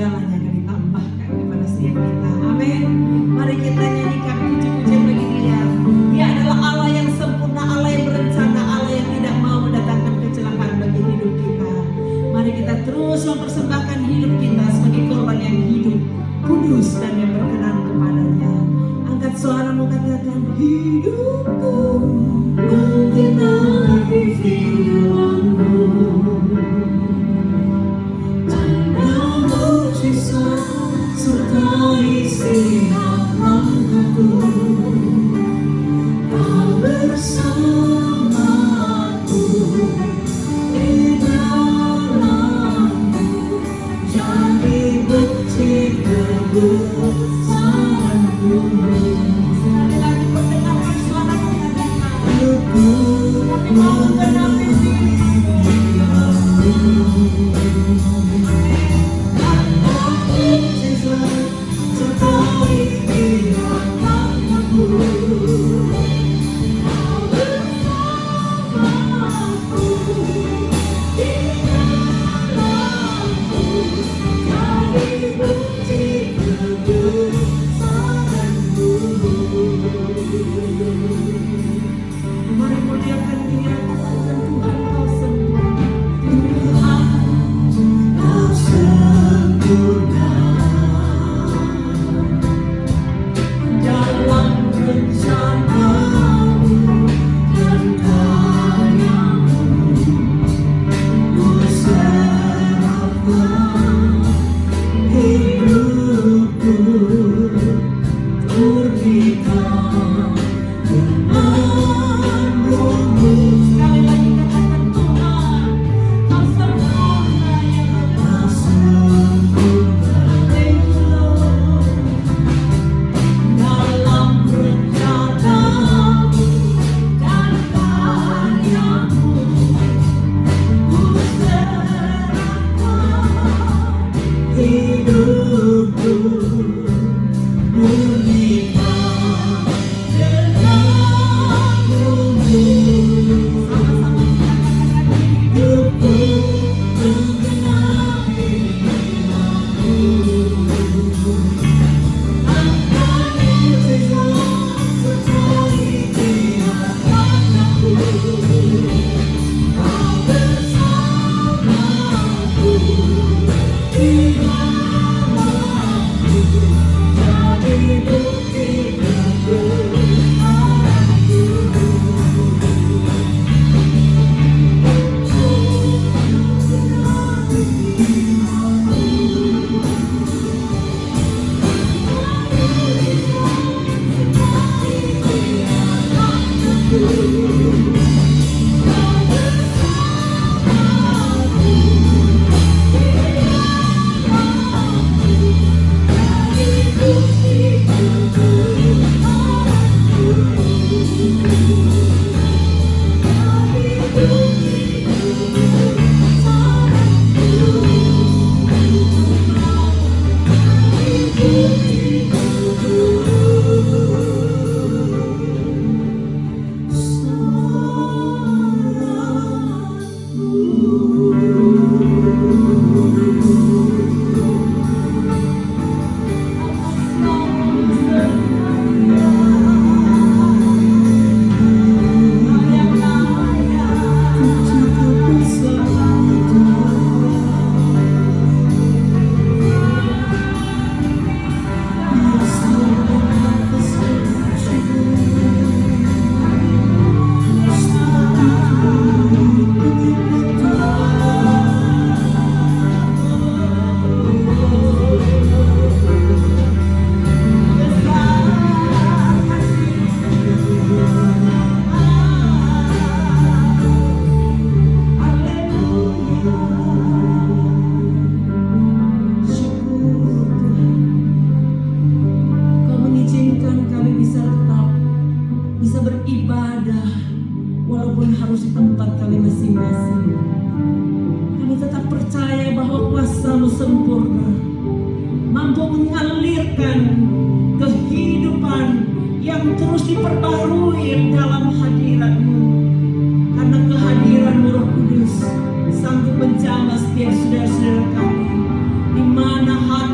segalanya akan ditambahkan kepada setiap kita. Amin. Mari kita nyanyikan puji-pujian bagi Dia. Dia adalah Allah yang sempurna, Allah yang berencana, Allah yang tidak mau mendatangkan kecelakaan bagi hidup kita. Mari kita terus mempersembahkan hidup kita sebagai korban yang hidup, kudus dan yang berkenan kepadanya. Angkat suaramu, katakan, hidupku mengenali firman-Mu. Tanda mujizat sertai setiap langkahku. Kau bersamaku di dalamku, jadi bukti kebesaran-Mu. Sekali lagi perdengarkan suaramu, katakan, aku mau mengenali firman-Mu. Mari muliakan Dia, katakan, Tuhan Kau sempurna. Tuhan Kau sempurna dalam rencana-Mu dan karya-Mu. Ku serahkan hidupku, murnikan firman-Mu. Sekali lagi katakan, Tuhan Kau sempurna, ya Bapa. Kau sempurna, dalam rencana-Mu dan karya-Mu. Ku serahkan hidupku, murnikan firman-Mu. Sama-sama kita katakan, hidupku mengenali firman-Mu. Tanda mujizat sertai tiap langkahku. Kau bersamaku di dalamku, jadi bukti kebesaran-Mu. Bisa beribadah walaupun harus di tempat kami masing-masing. Kami tetap percaya bahwa kuasa-Mu sempurna, mampu mengalirkan kehidupan yang terus diperbarui dalam hadirat-Mu. Karena kehadiran-Mu Roh Kudus sanggup menjamah setiap saudara-saudara kami di mana hati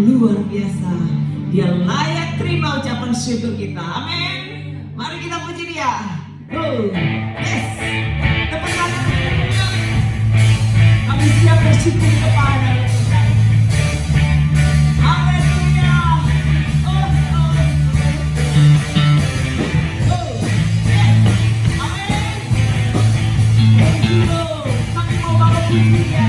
luar biasa. Dia layak terima ucapan syukur kita. Amin. Mari kita puji Dia. Yes. Tepuk tangan. Kami siap bersyukur kepada Tuhan. Haleluya. Amin. Thank you Lord. Kami mau bawa puji Dia.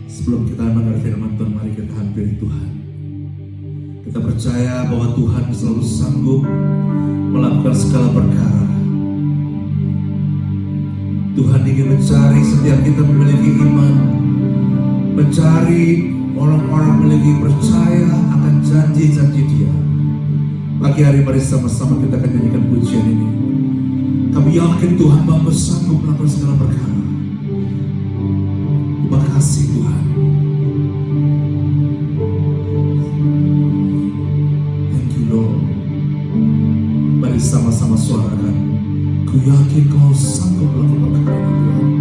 Sebelum kita mendengar firman Tuhan, mari kita hampiri Tuhan. Kita percaya bahwa Tuhan selalu sanggup melakukan segala perkara. Tuhan ingin mencari setiap kita memiliki iman, mencari orang-orang memiliki percaya akan janji-janji Dia. Pagi hari mari sama-sama kita akan nyanyikan pujian ini. Kami yakin Tuhan Bapa sanggup melakukan segala perkara. Terima kasih Tuhan. Thank you Lord. Mari sama-sama suarakan. Ku yakin Kau sanggup melakukan perkara ini Tuhan.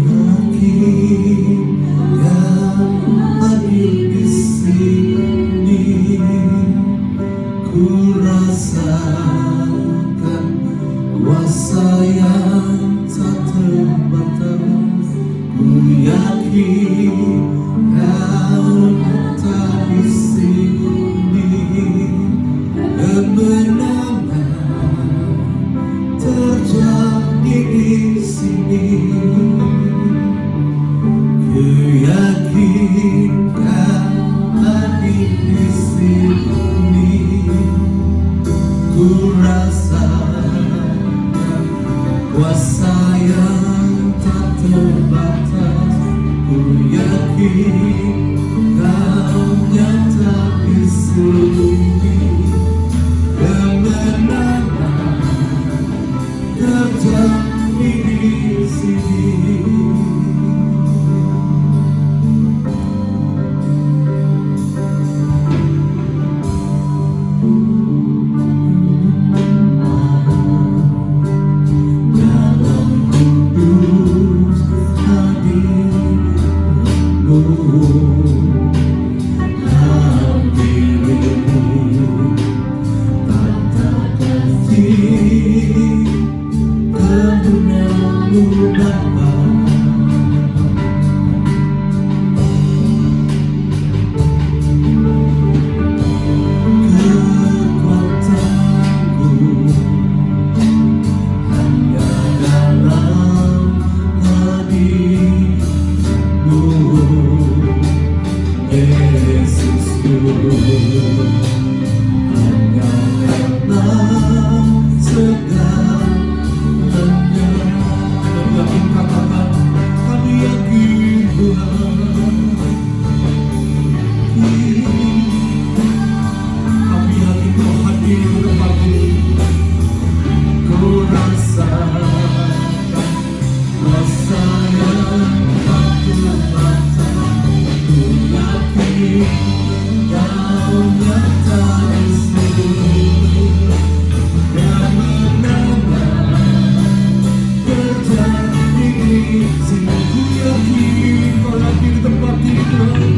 Yakin yang hadir di sini, ku rasakan kuasa yang tak sini, ku yakin kau hadir di sini, ku rasakan kuasa yang tak terbatas, ku yakin kau nyata di sini, kemenangan terjadi di sini. Dalam kudus hadirmu, hadirmu tata kasih karunia-Mu Bapa. Kekuatanku hanya dalam hadir-Mu, Yesusku, hanya dalam segalanya. Kami yakin, katakan, kami yakin Tuhan, kami yakin Kau hadir di tempat ini. Ku rasakan kuasa yang tak terbatas, ku yakin Kau nyata di sini, kemenangan terjadi di sini. Ku yakin Kau hadir di tempat ini, Tuhan.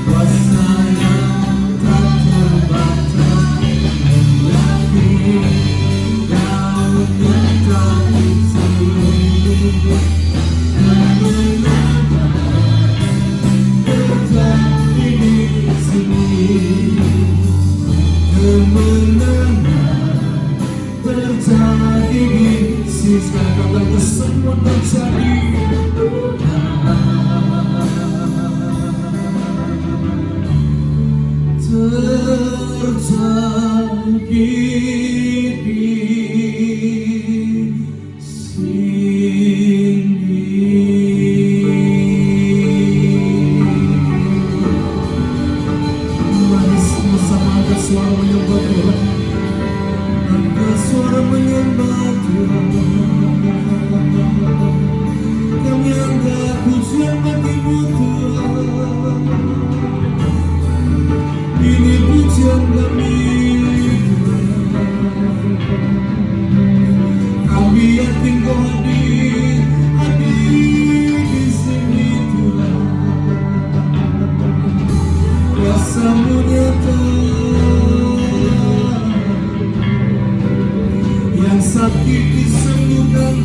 Kuasa yang tak terbatas, yakin Kau nyata di sini, kemenangan terjadi di sini, kemenangan terjadi di sini. Sekarang kata semua terjadi. Terjadi di sini. Mari sama-sama angkat suara menyembah Tuhan, angkat suara menyembah Tuhan. Kami angkat pujian bagi-Mu Tuhan. Ini pujian kami, kami yakin Kau hadir, hadir di sini Tuhan. Kuasa-Mu nyata, yang sakit disembuhkan,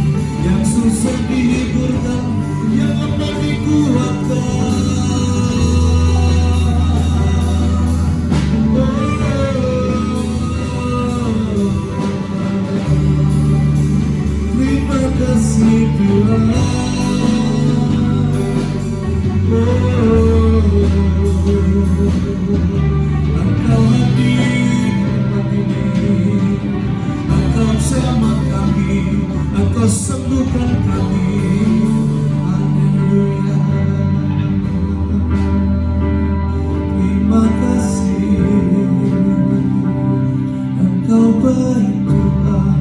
yang susah dihiburkan, yang lemah dikuatkan. Terima kasih Tuhan. Engkau hadir di tempat ini, Engkau jamah kami, Engkau sembuhkan kami. Haleluya. Terima kasih, Engkau baik Tuhan.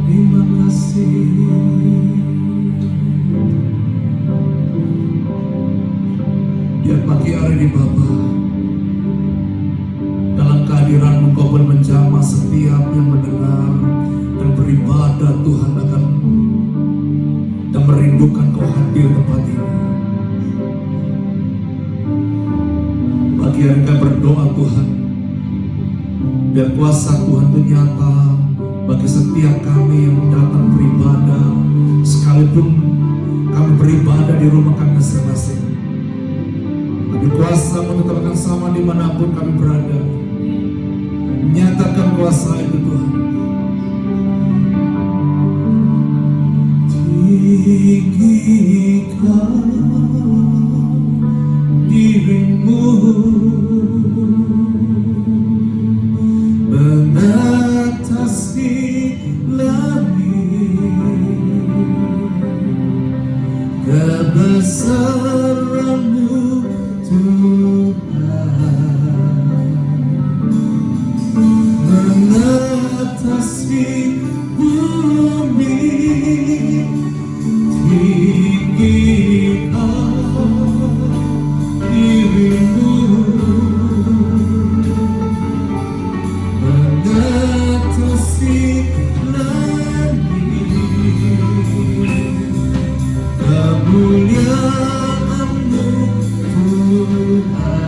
Terima kasih. Ya pagi hari ini Bapa, dalam kehadiran-Mu Kau pun menjamah setiap yang mendengar dan beribadah Tuhan akan dan merindukan Kau hadir di tempat ini. Pagi hari kami berdoa Tuhan, biar kuasa Tuhan itu nyata bagi setiap kami yang datang beribadah, sekalipun kami beribadah di rumah kami masing-masing. Tapi kuasa-Mu tetap akan sama dimanapun kami berada. Nyatakan kuasa itu Tuhan. Tinggikan dirimu mengatasi langit, kebesaran-Mu Tuhan mengatasi bumi. Tinggikan dirimu mengatasi langit, kemuliaan-Mu Tuhan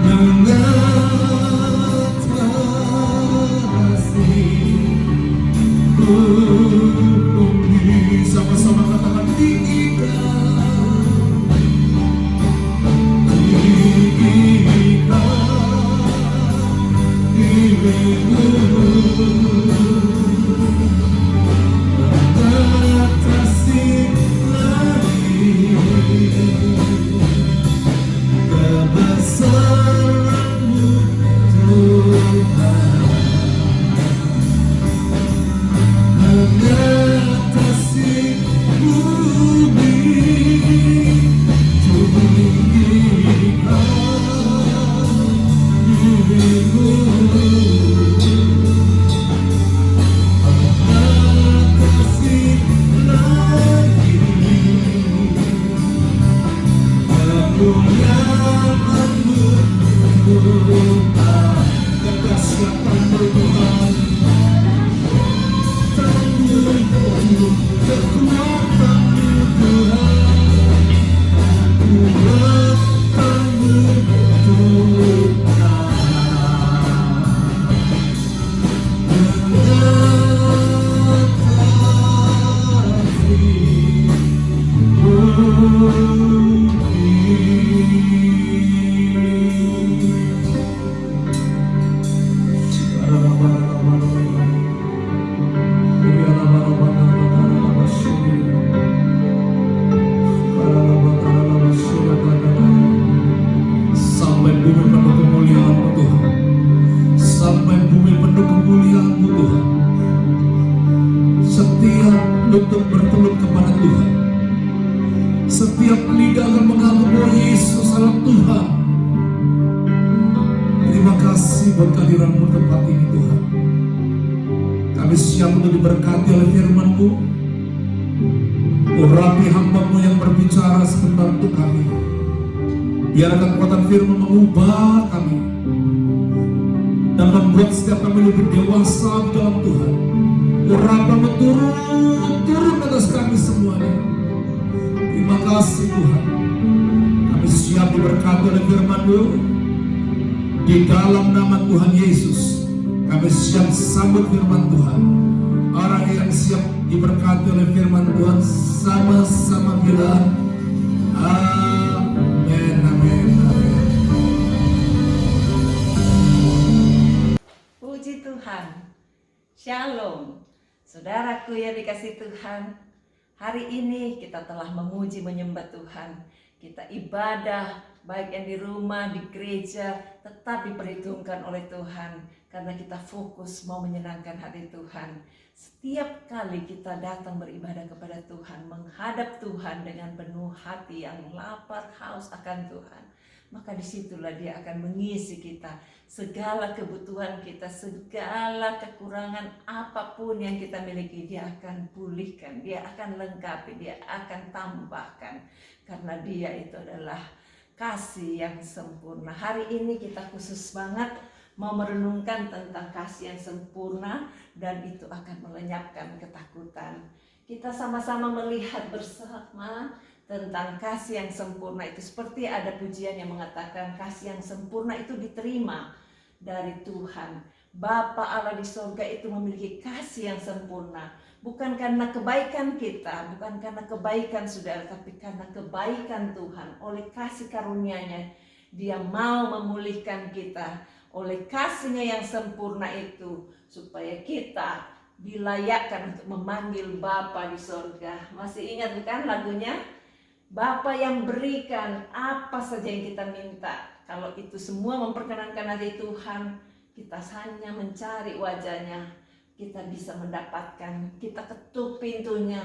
mengatasi bumi. Sama-sama katakan tinggikan, tinggikan dirimu mengatasi langit, kebesaran-Mu Tuhan mengatasi bumi. Tinggikan dirimu mengatasi langit, kemuliaan-Mu Tuhan. Kedahsyatan-Mu Tuhan, kekuatan-Mu Tuhan, kekuatan-Mu Tuhan mengatasi sampai bumi penuh kemuliaan-Mu Tuhan, sampai bumi penuh kemuliaan-Mu Tuhan. Setiap lutut bertelur kepada Tuhan, setiap lidah akan mengaku bahwa Yesus adalah Tuhan. Terima kasih buat kehadiran-Mu tempat ini Tuhan. Kami siap untuk diberkati oleh firman-Mu. Urapi hamba-Mu yang berbicara sebentar untuk kami. Biarkan kekuatan firman mengubah kami dan membuat setiap kami lebih dewasa di dalam Tuhan. Urapan-Mu turun atas kami semuanya. Terima kasih Tuhan. Kami siap diberkati oleh firman-Mu. Di dalam nama Tuhan Yesus, kami siap sambut firman Tuhan. Orang yang siap diberkati oleh firman Tuhan sama-sama bilang amin, amin, amin. Puji Tuhan. Shalom. Saudaraku yang dikasih Tuhan, hari ini kita telah memuji menyembah Tuhan. Kita ibadah, baik yang di rumah, di gereja, tetap diperhitungkan oleh Tuhan. Karena kita fokus mau menyenangkan hati Tuhan. Setiap kali kita datang beribadah kepada Tuhan, menghadap Tuhan dengan penuh hati yang lapar, haus akan Tuhan, maka disitulah Dia akan mengisi kita. Segala kebutuhan kita, segala kekurangan apapun yang kita miliki, Dia akan pulihkan, Dia akan lengkapi, Dia akan tambahkan. Karena Dia itu adalah kasih yang sempurna. Hari ini kita khusus banget mau merenungkan tentang kasih yang sempurna, dan itu akan melenyapkan ketakutan. Kita sama-sama melihat bersama tentang kasih yang sempurna itu. Seperti ada pujian yang mengatakan kasih yang sempurna itu diterima dari Tuhan. Bapa Allah di sorga itu memiliki kasih yang sempurna. Bukan karena kebaikan kita, bukan karena kebaikan saudara, tapi karena kebaikan Tuhan. Oleh kasih karunia-Nya, Dia mau memulihkan kita. Oleh kasih-Nya yang sempurna itu, supaya kita dilayakkan untuk memanggil Bapa di sorga. Masih ingat bukan lagunya? Bapa yang berikan apa saja yang kita minta. Kalau itu semua memperkenankan hati Tuhan, kita hanya mencari wajah-Nya, kita bisa mendapatkan. Kita ketuk pintunya,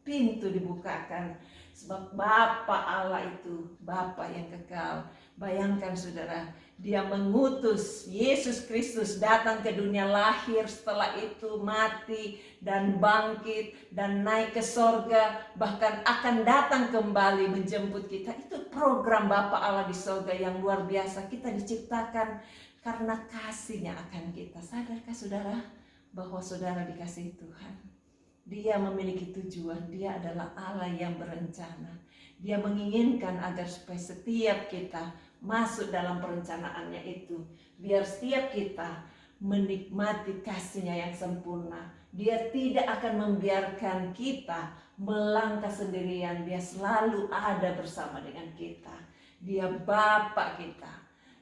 pintu dibukakan. Sebab Bapa Allah itu Bapa yang kekal. Bayangkan saudara, Dia mengutus Yesus Kristus datang ke dunia, lahir, setelah itu mati dan bangkit dan naik ke sorga, bahkan akan datang kembali menjemput kita. Itu program Bapa Allah di sorga yang luar biasa. Kita diciptakan karena kasih-Nya akan kita. Sadarkah saudara bahwa saudara dikasihi Tuhan? Dia memiliki tujuan. Dia adalah Allah yang berencana. Dia menginginkan agar supaya setiap kita masuk dalam perencanaannya itu. Biar setiap kita menikmati kasih-Nya yang sempurna. Dia tidak akan membiarkan kita melangkah sendirian. Dia selalu ada bersama dengan kita. Dia Bapa kita.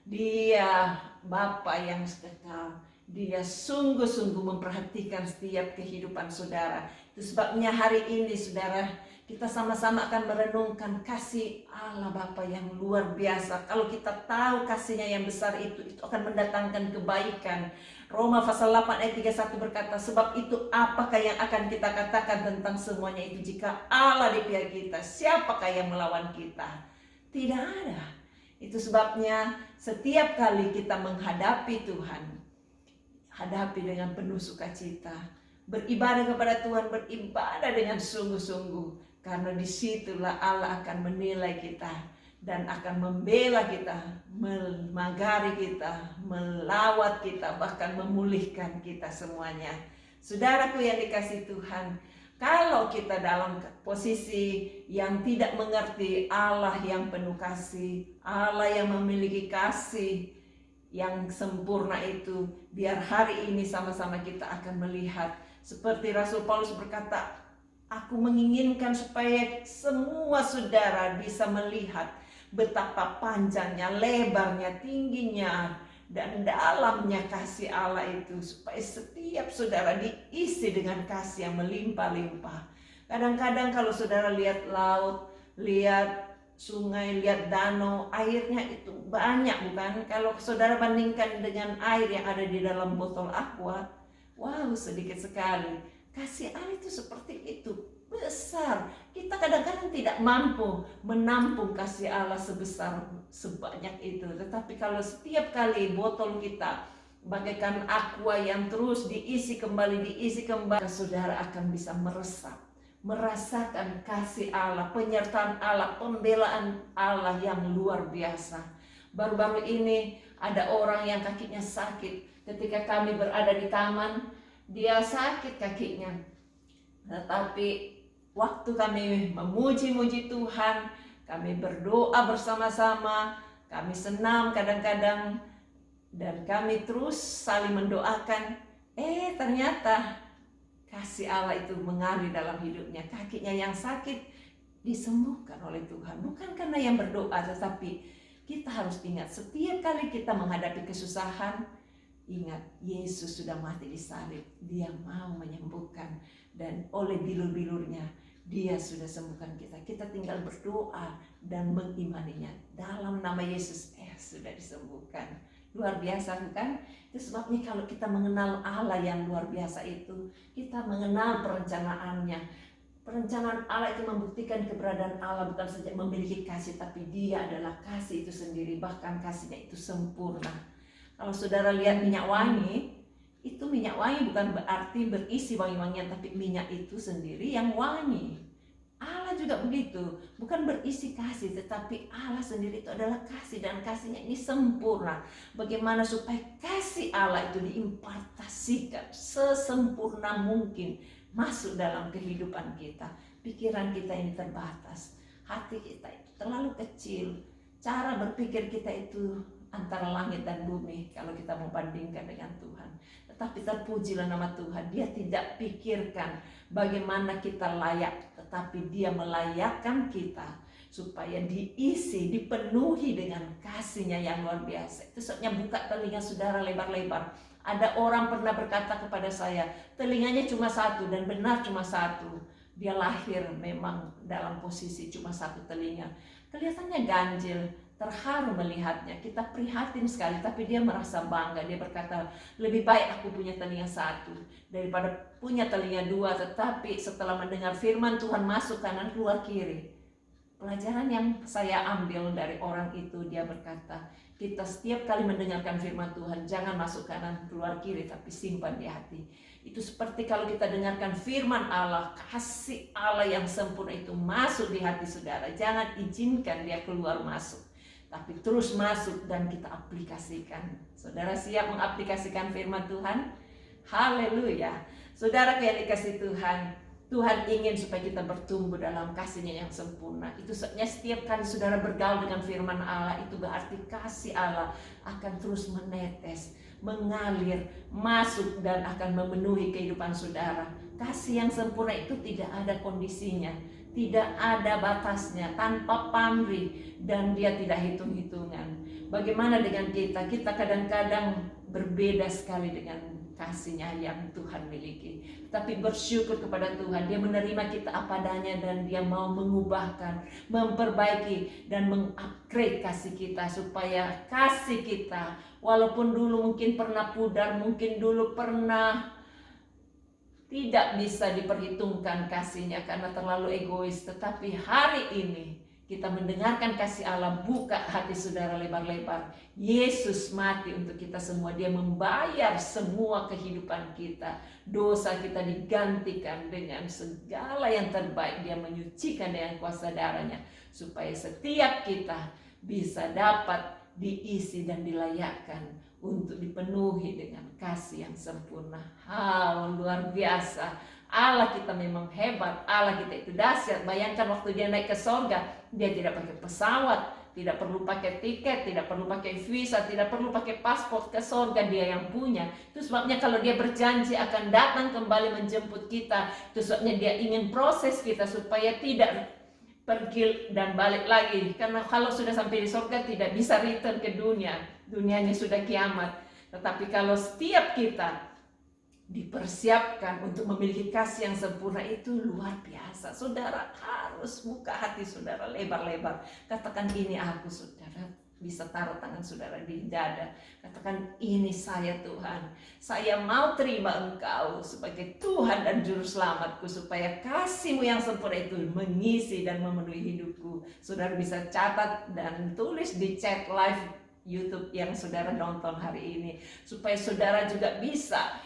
Dia Bapa yang kekal. Dia sungguh-sungguh memperhatikan setiap kehidupan saudara. Itu sebabnya hari ini saudara, kita sama-sama akan merenungkan kasih Allah Bapa yang luar biasa. Kalau kita tahu kasih-Nya yang besar itu akan mendatangkan kebaikan. Roma pasal 8 ayat 31 berkata, sebab itu apakah yang akan kita katakan tentang semuanya itu? Jika Allah di pihak kita, siapakah yang melawan kita? Tidak ada. Itu sebabnya setiap kali kita menghadapi Tuhan, hadapi dengan penuh sukacita. Beribadah kepada Tuhan, beribadah dengan sungguh-sungguh. Karena disitulah Allah akan menilai kita dan akan membela kita, memagari kita, melawat kita, bahkan memulihkan kita semuanya. Saudaraku yang dikasihi Tuhan, kalau kita dalam posisi yang tidak mengerti Allah yang penuh kasih, Allah yang memiliki kasih yang sempurna itu, biar hari ini sama-sama kita akan melihat. Seperti Rasul Paulus berkata, aku menginginkan supaya semua saudara bisa melihat betapa panjangnya, lebarnya, tingginya, dan dalamnya kasih Allah itu. Supaya setiap saudara diisi dengan kasih yang melimpah-limpah. Kadang-kadang kalau saudara lihat laut, lihat sungai, lihat danau, airnya itu banyak bukan? Kalau saudara bandingkan dengan air yang ada di dalam botol aqua, wow, sedikit sekali. Kasih Allah itu seperti itu, besar. Kita kadang-kadang tidak mampu menampung kasih Allah sebanyak itu. Tetapi kalau setiap kali botol kita bagaikan aqua yang terus diisi kembali, saudara akan bisa merasakan kasih Allah, penyertaan Allah, pembelaan Allah yang luar biasa. Baru-baru ini ada orang yang kakinya sakit. Ketika kami berada di taman, dia sakit kakinya. Tetapi waktu kami memuji-muji Tuhan, kami berdoa bersama-sama, kami senam kadang-kadang, dan kami terus saling mendoakan. Ternyata kasih Allah itu mengalir dalam hidupnya. Kakinya yang sakit disembuhkan oleh Tuhan. Bukan karena yang berdoa, tetapi kita harus ingat setiap kali kita menghadapi kesusahan, ingat Yesus sudah mati di salib. Dia mau menyembuhkan, dan oleh bilur-bilurnya Dia sudah sembuhkan kita. Kita tinggal berdoa dan mengimaninya. Dalam nama Yesus sudah disembuhkan. Luar biasa bukan? Itu sebabnya kalau kita mengenal Allah yang luar biasa itu, kita mengenal perencanaannya. Perencanaan Allah itu membuktikan keberadaan Allah bukan saja memiliki kasih, tapi Dia adalah kasih itu sendiri. Bahkan kasih-Nya itu sempurna. Kalau saudara lihat minyak wangi, itu minyak wangi bukan berarti berisi wangi-wangian, tapi minyak itu sendiri yang wangi. Allah juga begitu, bukan berisi kasih, tetapi Allah sendiri itu adalah kasih, dan kasih-Nya ini sempurna. Bagaimana supaya kasih Allah itu diimpartasikan sesempurna mungkin masuk dalam kehidupan kita. Pikiran kita ini terbatas, hati kita itu terlalu kecil, cara berpikir kita itu antara langit dan bumi kalau kita mau bandingkan dengan Tuhan. Tetapi terpujilah nama Tuhan, Dia tidak pikirkan bagaimana kita layak, tetapi Dia melayakkan kita supaya diisi, dipenuhi dengan kasih-Nya yang luar biasa. Itu sebabnya buka telinga saudara lebar-lebar. Ada orang pernah berkata kepada saya, telinganya cuma satu dan benar cuma satu. Dia lahir memang dalam posisi cuma satu telinga. Kelihatannya ganjil, terharu melihatnya. Kita prihatin sekali, tapi dia merasa bangga. Dia berkata, lebih baik aku punya telinga satu daripada punya telinga dua. Tetapi setelah mendengar firman Tuhan masuk kanan keluar kiri. Pelajaran yang saya ambil dari orang itu, dia berkata, kita setiap kali mendengarkan firman Tuhan, jangan masuk kanan keluar kiri, tapi simpan di hati. Itu seperti kalau kita dengarkan firman Allah, kasih Allah yang sempurna itu masuk di hati saudara. Jangan izinkan dia keluar masuk, tapi terus masuk dan kita aplikasikan. Saudara siap mengaplikasikan firman Tuhan? Haleluya. Saudara yang dikasih Tuhan, Tuhan ingin supaya kita bertumbuh dalam kasih-Nya yang sempurna. Itu sebabnya setiap kali saudara bergaul dengan firman Allah, itu berarti kasih Allah akan terus menetes, mengalir, masuk dan akan memenuhi kehidupan saudara. Kasih yang sempurna itu tidak ada kondisinya, tidak ada batasnya, tanpa pamrih, dan Dia tidak hitung-hitungan. Bagaimana dengan kita? Kita kadang-kadang berbeda sekali dengan kasih-Nya yang Tuhan miliki. Tapi bersyukur kepada Tuhan, Dia menerima kita apa adanya dan Dia mau mengubahkan, memperbaiki dan mengupgrade kasih kita supaya kasih kita, walaupun dulu mungkin pernah pudar, mungkin dulu pernah tidak bisa diperhitungkan kasih-Nya karena terlalu egois, tetapi hari ini kita mendengarkan kasih Allah, buka hati saudara lebar-lebar. Yesus mati untuk kita semua. Dia membayar semua kehidupan kita. Dosa kita digantikan dengan segala yang terbaik. Dia menyucikan dengan kuasa darah-Nya, supaya setiap kita bisa dapat diisi dan dilayakkan untuk dipenuhi dengan kasih yang sempurna. Luar biasa. Allah kita memang hebat, Allah kita itu dahsyat. Bayangkan waktu Dia naik ke sorga, Dia tidak pakai pesawat, tidak perlu pakai tiket, tidak perlu pakai visa, tidak perlu pakai paspor ke sorga. Dia yang punya. Itu sebabnya kalau Dia berjanji akan datang kembali menjemput kita, itu sebabnya Dia ingin proses kita supaya tidak pergi dan balik lagi. Karena kalau sudah sampai di sorga tidak bisa return ke dunia, dunianya sudah kiamat. Tetapi kalau setiap kita dipersiapkan untuk memiliki kasih yang sempurna, itu luar biasa. Saudara harus buka hati saudara lebar-lebar. Katakan, ini aku. Saudara bisa taruh tangan saudara di dada. Katakan, ini saya Tuhan. Saya mau terima Engkau sebagai Tuhan dan Juru Selamatku, supaya kasih-Mu yang sempurna itu mengisi dan memenuhi hidupku. Saudara bisa catat dan tulis di chat live YouTube yang saudara nonton hari ini, supaya saudara juga bisa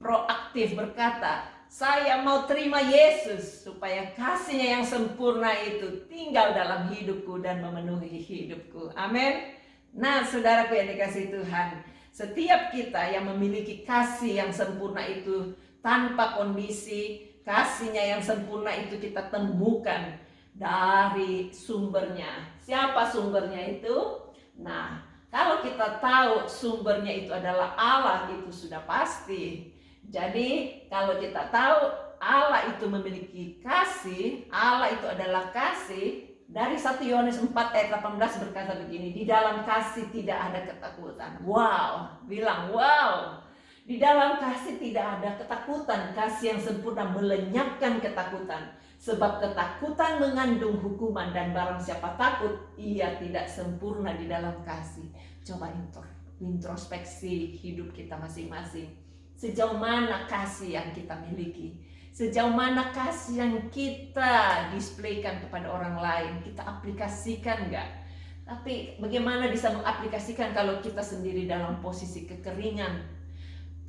proaktif berkata, saya mau terima Yesus supaya kasih-Nya yang sempurna itu tinggal dalam hidupku dan memenuhi hidupku. Amin. Nah, saudaraku yang dikasihi Tuhan, setiap kita yang memiliki kasih yang sempurna itu tanpa kondisi, kasih-Nya yang sempurna itu kita temukan dari sumbernya. Siapa sumbernya itu? Nah, kalau kita tahu sumbernya itu adalah Allah, itu sudah pasti. Jadi kalau kita tahu Allah itu memiliki kasih, Allah itu adalah kasih, dari 1 Yohanes 4 ayat 18 berkata begini, di dalam kasih tidak ada ketakutan. Wow, bilang wow. Di dalam kasih tidak ada ketakutan. Kasih yang sempurna melenyapkan ketakutan. Sebab ketakutan mengandung hukuman, dan barang siapa takut, ia tidak sempurna di dalam kasih. Coba introspeksi hidup kita masing-masing. Sejauh mana kasih yang kita miliki? Sejauh mana kasih yang kita displaykan kepada orang lain? Kita aplikasikan enggak? Tapi bagaimana bisa mengaplikasikan kalau kita sendiri dalam posisi kekeringan?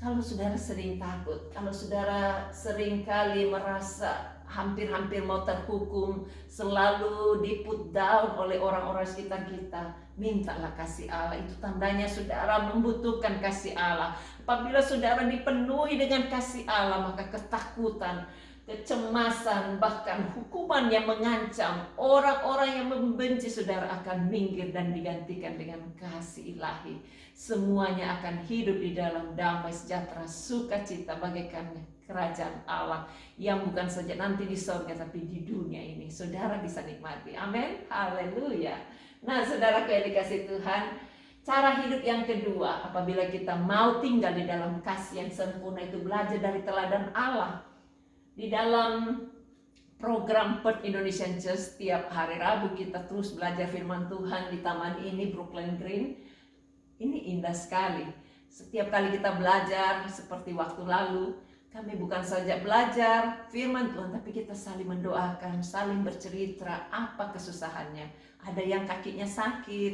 Kalau saudara sering takut, kalau saudara sering kali merasa hampir-hampir mau terhukum, selalu di-put down oleh orang-orang sekitar kita, mintalah kasih Allah. Itu tandanya saudara membutuhkan kasih Allah. Apabila saudara dipenuhi dengan kasih Allah, maka ketakutan kecemasan, bahkan hukuman yang mengancam. Orang-orang yang membenci saudara akan minggir dan digantikan dengan kasih ilahi. Semuanya akan hidup di dalam damai sejahtera, sukacita bagaikan kerajaan Allah yang bukan saja nanti di surga tapi di dunia ini saudara bisa nikmati. Amin. Haleluya. Nah, saudara yang dikasih Tuhan, cara hidup yang kedua apabila kita mau tinggal di dalam kasih yang sempurna itu belajar dari teladan Allah. Di dalam program Perth Indonesian Church setiap hari Rabu kita terus belajar firman Tuhan di taman ini, Brooklyn Green. Ini indah sekali. Setiap kali kita belajar seperti waktu lalu, kami bukan saja belajar firman Tuhan, tapi kita saling mendoakan, saling bercerita apa kesusahannya. Ada yang kakinya sakit,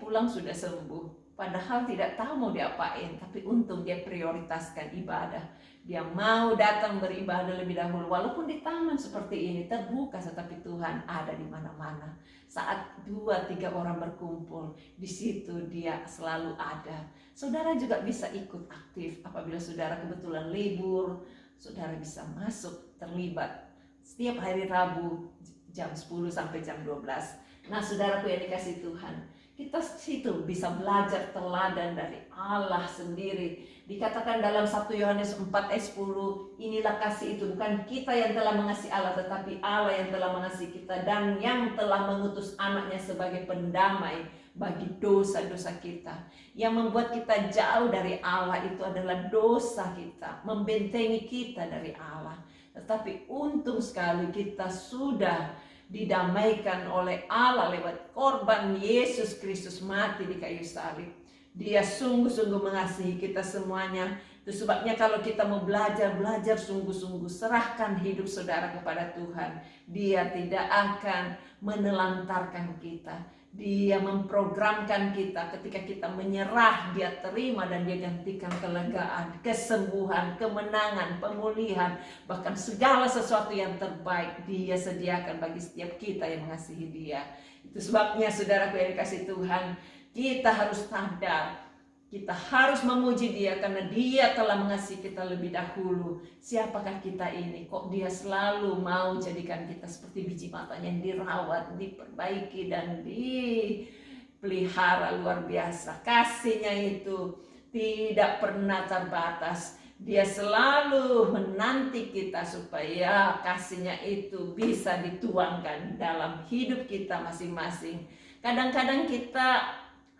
pulang sudah sembuh. Padahal tidak tahu mau diapain, tapi untung dia prioritaskan ibadah. Dia mau datang beribadah lebih dahulu, walaupun di taman seperti ini terbuka, tetapi Tuhan ada di mana-mana. Saat 2-3 orang berkumpul, di situ dia selalu ada. Saudara juga bisa ikut aktif apabila saudara kebetulan libur, saudara bisa masuk terlibat setiap hari Rabu jam 10 sampai jam 12. Nah, saudaraku yang dikasih Tuhan, kita situ bisa belajar teladan dari Allah sendiri. Dikatakan dalam 1 Yohanes 4 ayat 10, inilah kasih itu, bukan kita yang telah mengasihi Allah, tetapi Allah yang telah mengasihi kita dan yang telah mengutus anaknya sebagai pendamai bagi dosa-dosa kita. Yang membuat kita jauh dari Allah itu adalah dosa kita, membentengi kita dari Allah. Tetapi untung sekali kita sudah didamaikan oleh Allah lewat korban Yesus Kristus mati di kayu salib. Dia sungguh-sungguh mengasihi kita semuanya. Itu sebabnya kalau kita mau belajar sungguh-sungguh, serahkan hidup saudara kepada Tuhan. Dia tidak akan menelantarkan kita. Dia memprogramkan kita. Ketika kita menyerah, dia terima dan dia gantikan kelegaan, kesembuhan, kemenangan, pemulihan, bahkan segala sesuatu yang terbaik dia sediakan bagi setiap kita yang mengasihi dia. Itu sebabnya saudaraku yang dikasih Tuhan, kita harus sadar, kita harus memuji dia karena dia telah mengasihi kita lebih dahulu. Siapakah kita ini? Kok dia selalu mau jadikan kita seperti biji matanya yang dirawat, diperbaiki dan dipelihara luar biasa. Kasihnya itu tidak pernah terbatas. Dia selalu menanti kita supaya kasihnya itu bisa dituangkan dalam hidup kita masing-masing. Kadang-kadang kita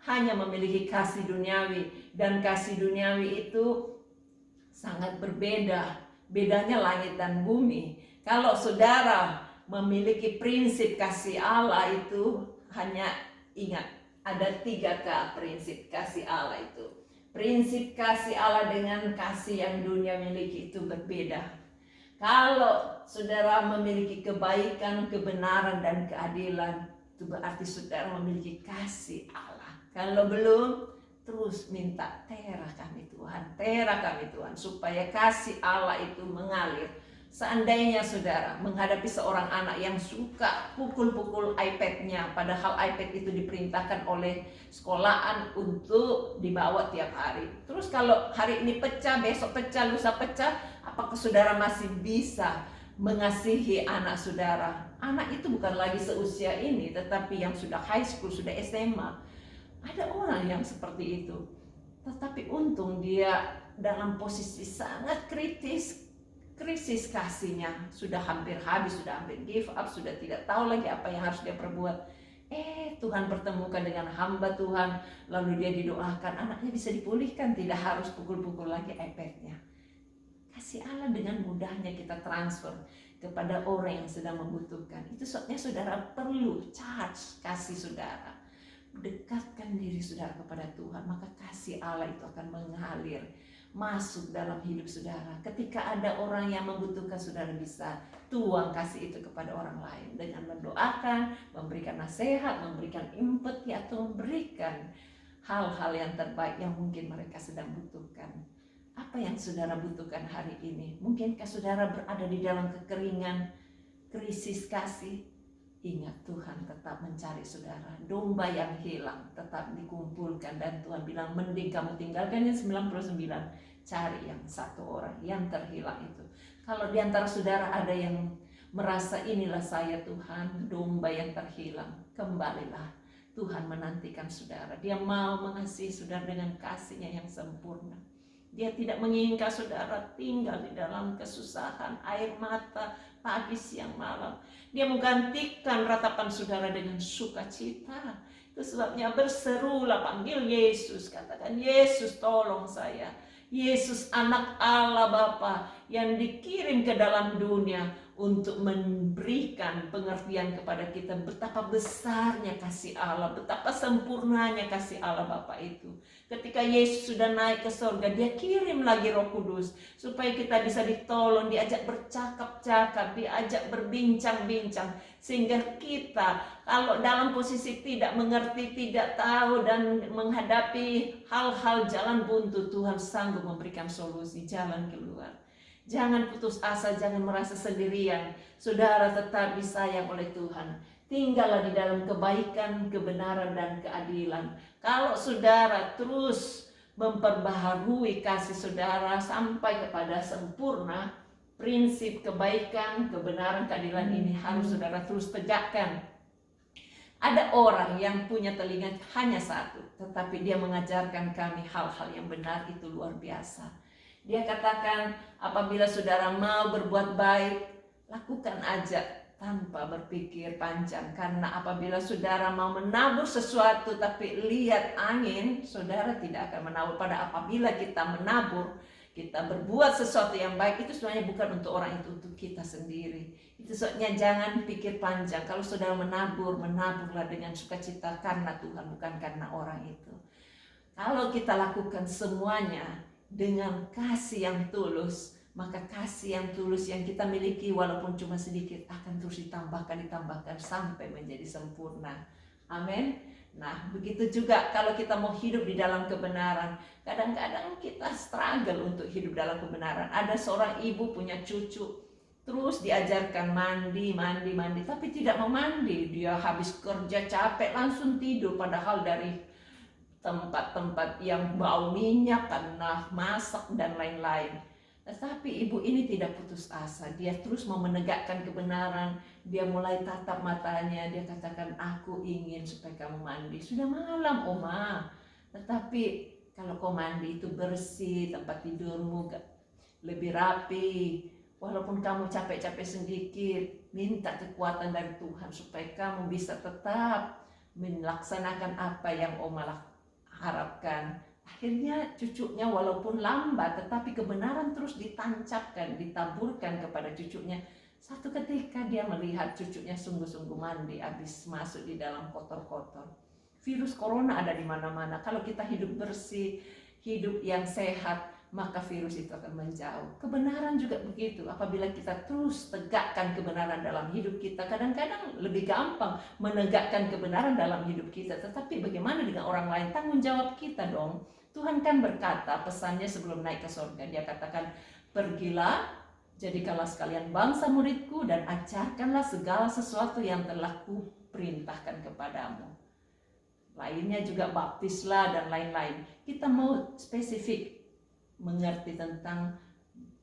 hanya memiliki kasih duniawi, dan kasih duniawi itu sangat berbeda. Bedanya langit dan bumi. Kalau saudara memiliki prinsip kasih Allah itu, hanya ingat ada 3K prinsip kasih Allah itu. Prinsip kasih Allah dengan kasih yang dunia miliki itu berbeda. Kalau saudara memiliki kebaikan, kebenaran, dan keadilan, itu berarti saudara memiliki kasih Allah. Kalau belum, terus minta terah kami Tuhan, supaya kasih Allah itu mengalir. Seandainya saudara menghadapi seorang anak yang suka pukul-pukul iPad-nya, padahal iPad itu diperintahkan oleh sekolahan untuk dibawa tiap hari. Terus kalau hari ini pecah, besok pecah, lusa pecah, apakah saudara masih bisa mengasihi anak saudara? Anak itu bukan lagi seusia ini, tetapi yang sudah high school, sudah SMA. Ada orang yang seperti itu, tetapi untung dia dalam posisi sangat krisis kasihnya, sudah hampir habis, sudah hampir give up, sudah tidak tahu lagi apa yang harus dia perbuat. Tuhan pertemukan dengan hamba Tuhan, lalu dia didoakan, anaknya bisa dipulihkan, tidak harus pukul-pukul lagi iPad-nya. Kasih Allah dengan mudahnya kita transfer kepada orang yang sedang membutuhkan. Itu sebabnya saudara perlu charge kasih saudara. Dekatkan diri saudara kepada Tuhan, maka kasih Allah itu akan mengalir masuk dalam hidup saudara. Ketika ada orang yang membutuhkan, saudara bisa tuang kasih itu kepada orang lain dengan mendoakan, memberikan nasihat, memberikan input, atau memberikan hal-hal yang terbaik yang mungkin mereka sedang butuhkan. Apa yang saudara butuhkan hari ini? Mungkinkah saudara berada di dalam kekeringan, krisis kasih? Ingat, Tuhan tetap mencari saudara. Domba yang hilang tetap dikumpulkan, dan Tuhan bilang mending kamu tinggalkan yang 99, cari yang satu orang yang terhilang itu. Kalau di antara saudara ada yang merasa inilah saya Tuhan, domba yang terhilang, kembalilah. Tuhan menantikan saudara. Dia mau mengasihi saudara dengan kasih-Nya yang sempurna. Dia tidak menginginkan saudara tinggal di dalam kesusahan, air mata, pagi, siang, malam. Dia menggantikan ratapan saudara dengan sukacita. Itu sebabnya berserulah, panggil Yesus. Katakan, Yesus tolong saya. Yesus anak Allah Bapa yang dikirim ke dalam dunia untuk memberikan pengertian kepada kita betapa besarnya kasih Allah, betapa sempurnanya kasih Allah Bapa itu. Ketika Yesus sudah naik ke surga, Dia kirim lagi Roh Kudus supaya kita bisa ditolong, diajak bercakap-cakap, diajak berbincang-bincang, sehingga kita kalau dalam posisi tidak mengerti, tidak tahu dan menghadapi hal-hal jalan buntu, Tuhan sanggup memberikan solusi, jalan keluar. Jangan putus asa, jangan merasa sendirian. Saudara tetap disayang oleh Tuhan. Tinggallah di dalam kebaikan, kebenaran, dan keadilan. Kalau saudara terus memperbaharui kasih saudara sampai kepada sempurna, prinsip kebaikan, kebenaran, keadilan ini harus saudara terus tegakkan. Ada orang yang punya telinga hanya satu, tetapi dia mengajarkan kami hal-hal yang benar, itu luar biasa. Dia katakan, apabila saudara mau berbuat baik, lakukan aja tanpa berpikir panjang. Karena apabila saudara mau menabur sesuatu tapi lihat angin, saudara tidak akan menabur. Pada apabila kita menabur, kita berbuat sesuatu yang baik, itu sebenarnya bukan untuk orang itu, untuk kita sendiri. Itu sebabnya jangan pikir panjang. Kalau saudara menabur, menaburlah dengan sukacita karena Tuhan, bukan karena orang itu. Kalau kita lakukan semuanya dengan kasih yang tulus, maka kasih yang tulus yang kita miliki walaupun cuma sedikit akan terus ditambahkan sampai menjadi sempurna. Amin. Nah, begitu juga kalau kita mau hidup di dalam kebenaran. Kadang-kadang kita struggle untuk hidup dalam kebenaran. Ada seorang ibu punya cucu, terus diajarkan mandi, tapi tidak mau mandi. Dia habis kerja capek langsung tidur, padahal dari tempat-tempat yang bau minyak, tanah masak, dan lain-lain. Tetapi ibu ini tidak putus asa. Dia terus mau menegakkan kebenaran. Dia mulai tatap matanya. Dia katakan, aku ingin supaya kamu mandi. Sudah malam, Oma. Tetapi kalau kau mandi itu bersih, tempat tidurmu lebih rapi. Walaupun kamu capek-capek sedikit, minta kekuatan dari Tuhan supaya kamu bisa tetap melaksanakan apa yang Oma harapkan. Akhirnya cucunya walaupun lambat, tetapi kebenaran terus ditancapkan, ditaburkan kepada cucunya. Satu ketika dia melihat cucunya sungguh-sungguh mandi, habis masuk di dalam kotor-kotor. Virus corona ada di mana-mana. Kalau kita hidup bersih, hidup yang sehat, maka virus itu akan menjauh. Kebenaran juga begitu. Apabila kita terus tegakkan kebenaran dalam hidup kita, kadang-kadang lebih gampang menegakkan kebenaran dalam hidup kita. Tetapi bagaimana dengan orang lain? Tanggung jawab kita dong. Tuhan kan berkata, pesannya sebelum naik ke surga, Dia katakan, pergilah, jadikanlah sekalian bangsa muridku, dan ajarkanlah segala sesuatu yang telah kuperintahkan kepadamu. Lainnya juga baptislah dan lain-lain. Kita mau spesifik mengerti tentang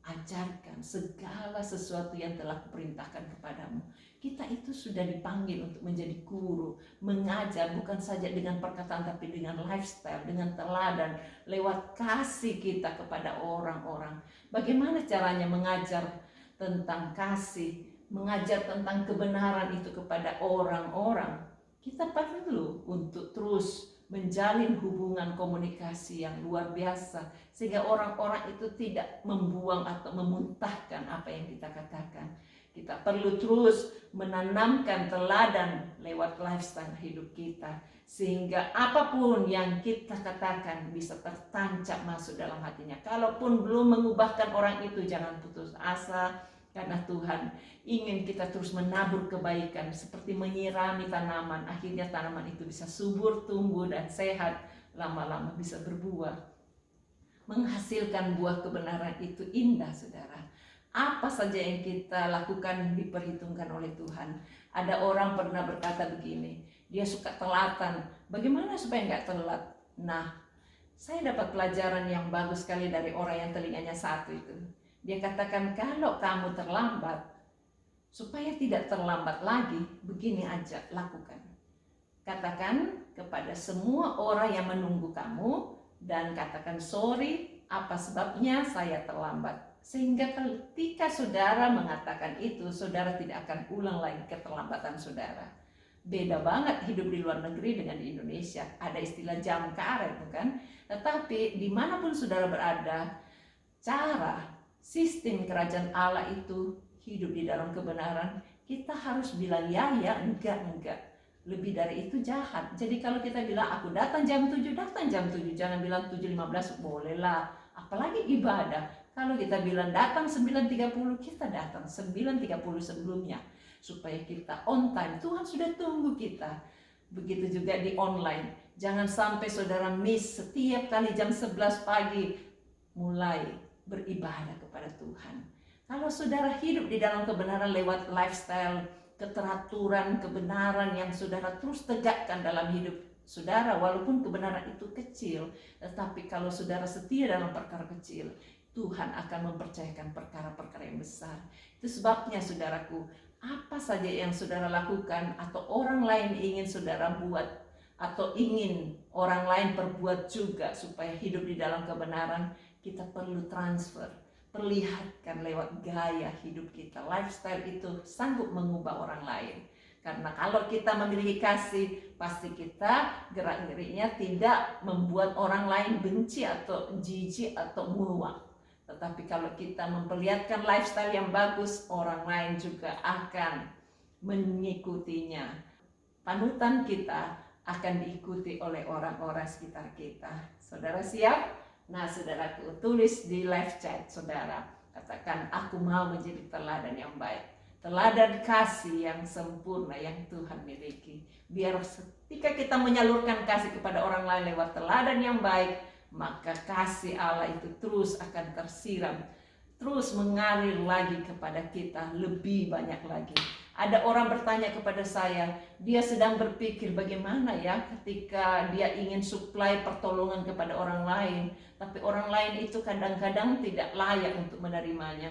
ajarkan segala sesuatu yang telah kuperintahkan kepadamu. Kita itu sudah dipanggil untuk menjadi guru, mengajar bukan saja dengan perkataan tapi dengan lifestyle, dengan teladan, lewat kasih kita kepada orang-orang. Bagaimana caranya mengajar tentang kasih, mengajar tentang kebenaran itu kepada orang-orang? Kita perlu untuk terus menjalin hubungan komunikasi yang luar biasa sehingga orang-orang itu tidak membuang atau memuntahkan apa yang kita katakan. Kita perlu terus menanamkan teladan lewat lifestyle hidup kita sehingga apapun yang kita katakan bisa tertancap masuk dalam hatinya. Kalaupun belum mengubahkan orang itu, jangan putus asa, karena Tuhan ingin kita terus menabur kebaikan seperti menyirami tanaman. Akhirnya tanaman itu bisa subur, tumbuh, dan sehat, lama-lama bisa berbuah. Menghasilkan buah kebenaran itu indah, saudara. Apa saja yang kita lakukan diperhitungkan oleh Tuhan. Ada orang pernah berkata begini, dia suka telatan. Bagaimana supaya nggak telat? Nah, saya dapat pelajaran yang bagus sekali dari orang yang telinganya satu itu. Dia katakan, kalau kamu terlambat, supaya tidak terlambat lagi, begini aja lakukan. Katakan kepada semua orang yang menunggu kamu, dan katakan sorry, apa sebabnya saya terlambat. Sehingga ketika saudara mengatakan itu, saudara tidak akan ulang lagi keterlambatan saudara. Beda banget hidup di luar negeri dengan di Indonesia. Ada istilah jam karet, bukan? Tetapi dimanapun saudara berada, cara sistem kerajaan Allah itu hidup di dalam kebenaran, kita harus bilang ya, enggak. Lebih dari itu jahat. Jadi kalau kita bilang aku datang jam 7, datang jam 7. Jangan bilang 7.15, bolehlah. Apalagi ibadah. Kalau kita bilang datang 9.30, kita datang 9.30 sebelumnya. Supaya kita on time. Tuhan sudah tunggu kita. Begitu juga di online. Jangan sampai saudara miss setiap kali jam 11 pagi mulai beribadah kepada Tuhan. Kalau saudara hidup di dalam kebenaran lewat lifestyle, keteraturan, kebenaran yang saudara terus tegakkan dalam hidup saudara, walaupun kebenaran itu kecil, tetapi kalau saudara setia dalam perkara kecil, Tuhan akan mempercayakan perkara-perkara yang besar. Itu sebabnya saudaraku, apa saja yang saudara lakukan atau orang lain ingin saudara buat, atau ingin orang lain perbuat juga supaya hidup di dalam kebenaran, kita perlu transfer. Perlihatkan lewat gaya hidup kita. Lifestyle itu sanggup mengubah orang lain. Karena kalau kita memiliki kasih, pasti kita gerak-geriknya tidak membuat orang lain benci atau jijik atau muak. Tetapi kalau kita memperlihatkan lifestyle yang bagus, orang lain juga akan mengikutinya. Panutan kita akan diikuti oleh orang-orang sekitar kita. Saudara siap? Nah, saudaraku, tulis di live chat saudara, katakan aku mau menjadi teladan yang baik, teladan kasih yang sempurna yang Tuhan miliki. Biar ketika kita menyalurkan kasih kepada orang lain lewat teladan yang baik, maka kasih Allah itu terus akan tersiram, terus mengalir lagi kepada kita lebih banyak lagi. Ada orang bertanya kepada saya, dia sedang berpikir bagaimana ya ketika dia ingin suplai pertolongan kepada orang lain, tapi orang lain itu kadang-kadang tidak layak untuk menerimanya.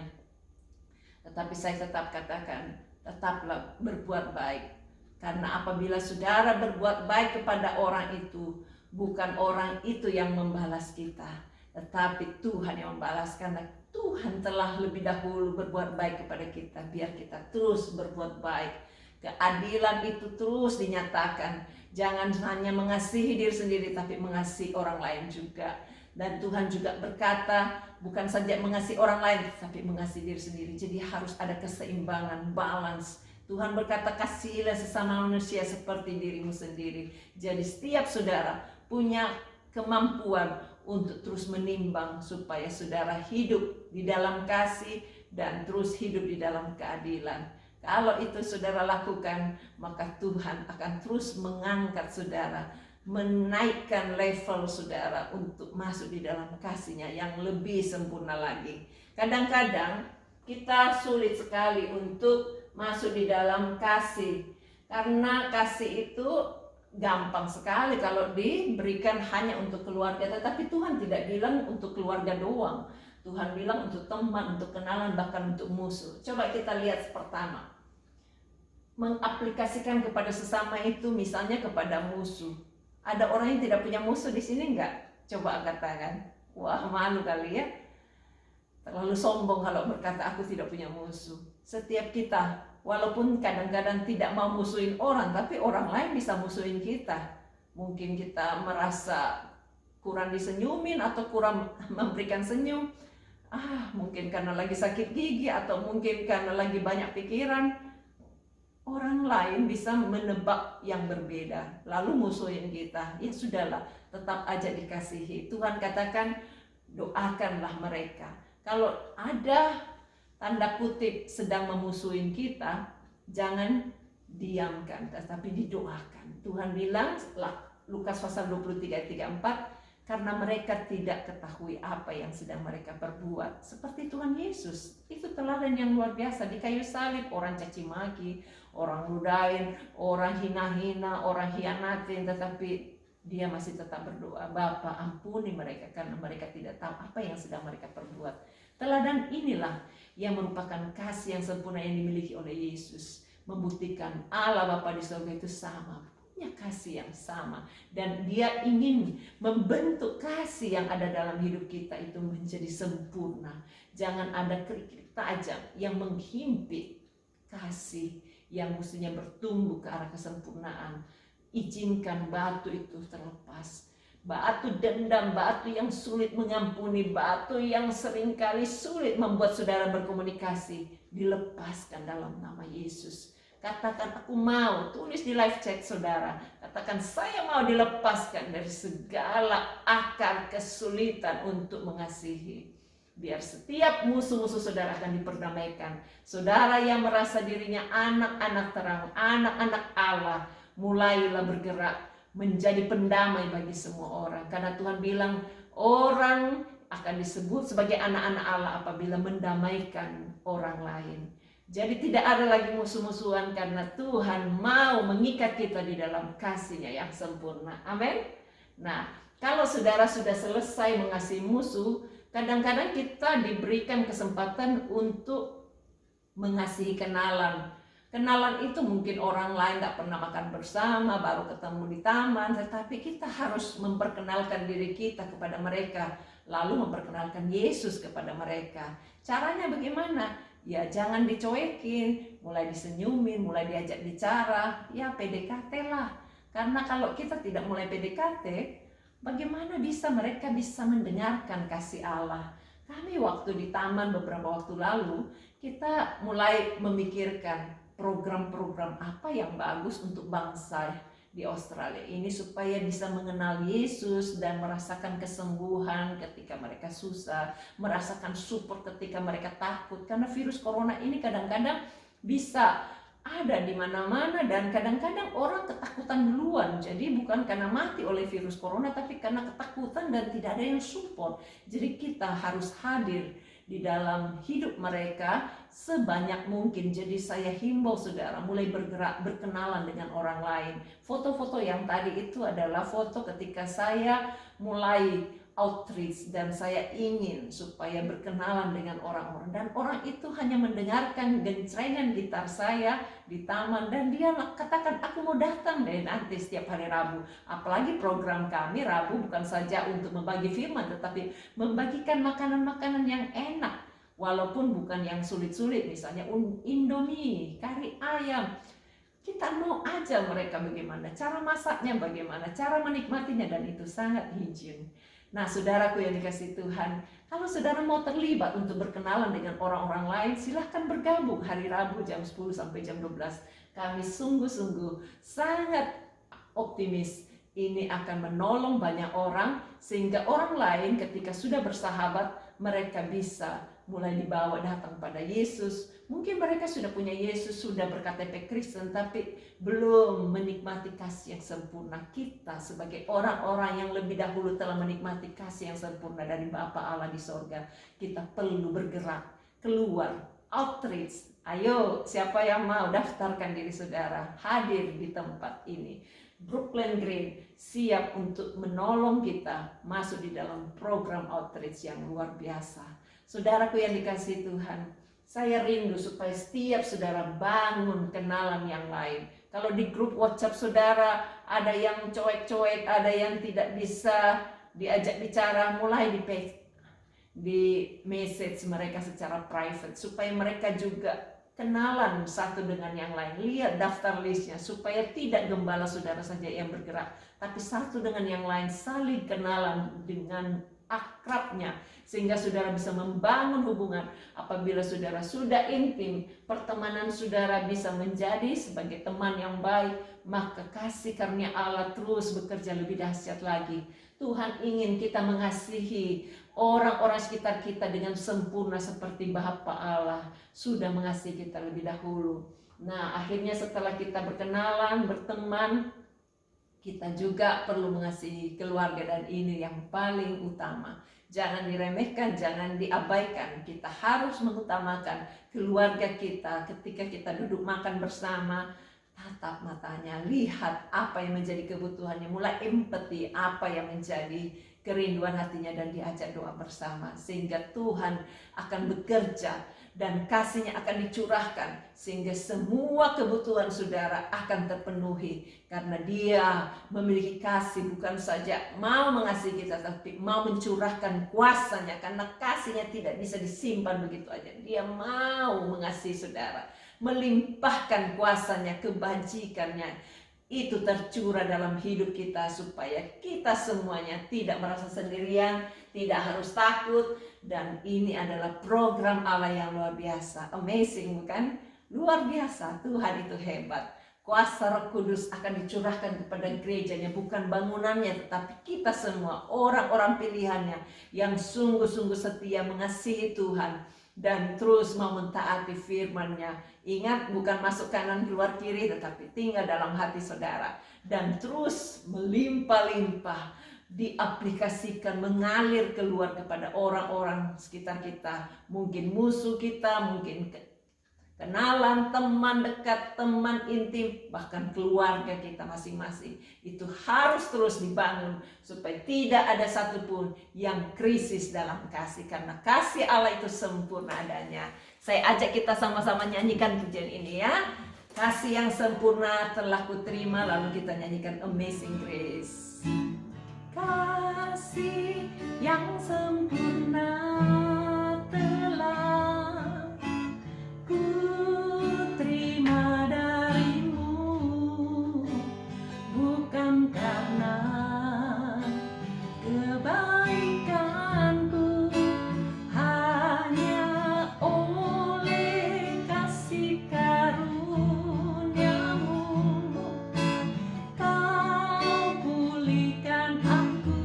Tetapi saya tetap katakan, tetaplah berbuat baik. Karena apabila saudara berbuat baik kepada orang itu, bukan orang itu yang membalas kita, tetapi Tuhan yang membalas, karena Tuhan telah lebih dahulu berbuat baik kepada kita. Biar kita terus berbuat baik. Keadilan itu terus dinyatakan. Jangan hanya mengasihi diri sendiri, tapi mengasihi orang lain juga. Dan Tuhan juga berkata, bukan saja mengasihi orang lain, tapi mengasihi diri sendiri. Jadi harus ada keseimbangan, balance. Tuhan berkata, kasihilah sesama manusia seperti dirimu sendiri. Jadi setiap saudara punya kemampuan untuk terus menimbang supaya saudara hidup di dalam kasih dan terus hidup di dalam keadilan. Kalau itu saudara lakukan, maka Tuhan akan terus mengangkat saudara, menaikkan level saudara untuk masuk di dalam kasih-Nya yang lebih sempurna lagi. Kadang-kadang kita sulit sekali untuk masuk di dalam kasih, karena kasih itu gampang sekali kalau diberikan hanya untuk keluarga, tetapi Tuhan tidak bilang untuk keluarga doang. Tuhan bilang untuk teman, untuk kenalan, bahkan untuk musuh. Coba kita lihat pertama. Mengaplikasikan kepada sesama itu, misalnya kepada musuh. Ada orang yang tidak punya musuh di sini enggak? Coba katakan. Wah, malu kali ya. Terlalu sombong kalau berkata aku tidak punya musuh. Setiap kita, walaupun kadang-kadang tidak mau musuhin orang, tapi orang lain bisa musuhin kita. Mungkin kita merasa kurang disenyumin atau kurang memberikan senyum. Mungkin karena lagi sakit gigi atau mungkin karena lagi banyak pikiran. Orang lain bisa menebak yang berbeda, lalu musuhin kita. Ya sudahlah, tetap aja dikasihi. Tuhan katakan, doakanlah mereka. Kalau ada tanda kutip sedang memusuhin kita, jangan diamkan, tetapi didoakan. Tuhan bilang, Lukas pasal 23 ayat 34, karena mereka tidak ketahui apa yang sedang mereka perbuat. Seperti Tuhan Yesus, itu teladan yang luar biasa. Di kayu salib, orang caci maki, orang ludahin, orang hina-hina, orang hianatin, tetapi dia masih tetap berdoa, Bapa ampuni mereka karena mereka tidak tahu apa yang sedang mereka perbuat. Teladan inilah yang merupakan kasih yang sempurna yang dimiliki oleh Yesus. Membuktikan Allah Bapa di surga itu sama, punya kasih yang sama. Dan Dia ingin membentuk kasih yang ada dalam hidup kita itu menjadi sempurna. Jangan ada kerikil tajam yang menghimpit kasih yang mestinya bertumbuh ke arah kesempurnaan. Izinkan batu itu terlepas. Batu dendam, batu yang sulit mengampuni, batu yang seringkali sulit membuat saudara berkomunikasi, dilepaskan dalam nama Yesus. Katakan aku mau, tulis di live chat saudara. Katakan saya mau dilepaskan dari segala akar kesulitan untuk mengasihi. Biar setiap musuh-musuh saudara akan diperdamaikan. Saudara yang merasa dirinya anak-anak terang, anak-anak Allah, mulailah bergerak menjadi pendamai bagi semua orang. Karena Tuhan bilang orang akan disebut sebagai anak-anak Allah apabila mendamaikan orang lain. Jadi tidak ada lagi musuh-musuhan karena Tuhan mau mengikat kita di dalam kasih-Nya yang sempurna. Amin. Nah, kalau saudara sudah selesai mengasihi musuh, kadang-kadang kita diberikan kesempatan untuk mengasihi kenalan. Kenalan itu mungkin orang lain gak pernah makan bersama, baru ketemu di taman, tetapi kita harus memperkenalkan diri kita kepada mereka, lalu memperkenalkan Yesus kepada mereka. Caranya bagaimana? Ya jangan dicuekin, mulai disenyumin, mulai diajak bicara, ya PDKT lah. Karena kalau kita tidak mulai PDKT, bagaimana mereka bisa mendengarkan kasih Allah? Kami waktu di taman beberapa waktu lalu, kita mulai memikirkan program-program apa yang bagus untuk bangsa di Australia ini supaya bisa mengenal Yesus dan merasakan kesembuhan ketika mereka susah, merasakan support ketika mereka takut. Karena virus corona ini kadang-kadang bisa ada di mana-mana dan kadang-kadang orang ketakutan duluan. Jadi bukan karena mati oleh virus corona tapi karena ketakutan dan tidak ada yang support. Jadi kita harus hadir di dalam hidup mereka sebanyak mungkin. Jadi saya himbau saudara mulai bergerak berkenalan dengan orang lain. Foto-foto yang tadi itu adalah foto ketika saya mulai outreach dan saya ingin supaya berkenalan dengan orang-orang, dan orang itu hanya mendengarkan genjrengan gitar saya di taman dan dia katakan aku mau datang deh nanti setiap hari Rabu. Apalagi program kami Rabu bukan saja untuk membagi firman tetapi membagikan makanan-makanan yang enak walaupun bukan yang sulit-sulit, misalnya Indomie, kari ayam. Kita mau aja mereka bagaimana cara masaknya, bagaimana cara menikmatinya, dan itu sangat hijin. Nah saudaraku yang dikasihi Tuhan, kalau saudara mau terlibat untuk berkenalan dengan orang-orang lain, silahkan bergabung hari Rabu jam 10 sampai jam 12. Kami sungguh-sungguh sangat optimis ini akan menolong banyak orang, sehingga orang lain ketika sudah bersahabat, mereka bisa mulai dibawa datang pada Yesus. Mungkin mereka sudah punya Yesus, sudah berKTP Kristen, tapi belum menikmati kasih yang sempurna. Kita sebagai orang-orang yang lebih dahulu telah menikmati kasih yang sempurna dari Bapa Allah di sorga, kita perlu bergerak keluar, outreach. Ayo, siapa yang mau daftarkan diri saudara, hadir di tempat ini. Brooklyn Green siap untuk menolong kita masuk di dalam program outreach yang luar biasa. Saudaraku yang dikasihi Tuhan, saya rindu supaya setiap saudara bangun kenalan yang lain. Kalau di grup WhatsApp saudara ada yang cuek-cuek, ada yang tidak bisa diajak bicara, mulai di message mereka secara private supaya mereka juga kenalan satu dengan yang lain. Lihat daftar listnya supaya tidak gembala saudara saja yang bergerak, tapi satu dengan yang lain saling kenalan dengan akrabnya, sehingga saudara bisa membangun hubungan. Apabila saudara sudah intim, pertemanan saudara bisa menjadi sebagai teman yang baik, maka kasih karunia Allah terus bekerja lebih dahsyat lagi. Tuhan ingin kita mengasihi orang-orang sekitar kita dengan sempurna seperti Bapa Allah sudah mengasihi kita lebih dahulu. Nah, akhirnya setelah kita berkenalan, berteman, kita juga perlu mengasihi keluarga, dan ini yang paling utama. Jangan diremehkan, jangan diabaikan. Kita harus mengutamakan keluarga kita. Ketika kita duduk makan bersama, tatap matanya, lihat apa yang menjadi kebutuhannya, mulai empati apa yang menjadi kerinduan hatinya dan diajak doa bersama, sehingga Tuhan akan bekerja dan kasih-Nya akan dicurahkan sehingga semua kebutuhan saudara akan terpenuhi, karena Dia memiliki kasih, bukan saja mau mengasihi kita tapi mau mencurahkan kuasa-Nya, karena kasih-Nya tidak bisa disimpan begitu aja. Dia mau mengasihi saudara, melimpahkan kuasa-Nya, kebajikan-Nya itu tercurah dalam hidup kita, supaya kita semuanya tidak merasa sendirian, tidak harus takut. Dan ini adalah program Allah yang luar biasa. Amazing, bukan? Luar biasa. Tuhan itu hebat. Kuasa Roh Kudus akan dicurahkan kepada gerejanya, bukan bangunannya, tetapi kita semua, orang-orang pilihannya yang sungguh-sungguh setia mengasihi Tuhan dan terus mau mentaati firman-Nya. Ingat, bukan masuk kanan keluar kiri, tetapi tinggal dalam hati saudara dan terus melimpah-limpah diaplikasikan, mengalir keluar kepada orang-orang sekitar kita, mungkin musuh kita, mungkin kenalan, teman dekat, teman intim, bahkan keluarga kita masing-masing. Itu harus terus dibangun supaya tidak ada satupun yang krisis dalam kasih, karena kasih Allah itu sempurna adanya. Saya ajak kita sama-sama nyanyikan pujian ini ya. Kasih yang sempurna telah kuterima, lalu kita nyanyikan Amazing Grace. Kasih yang sempurna telah kuterima darimu, bukan karena kebaikanku, hanya oleh kasih karuniamu kau pulihkan aku,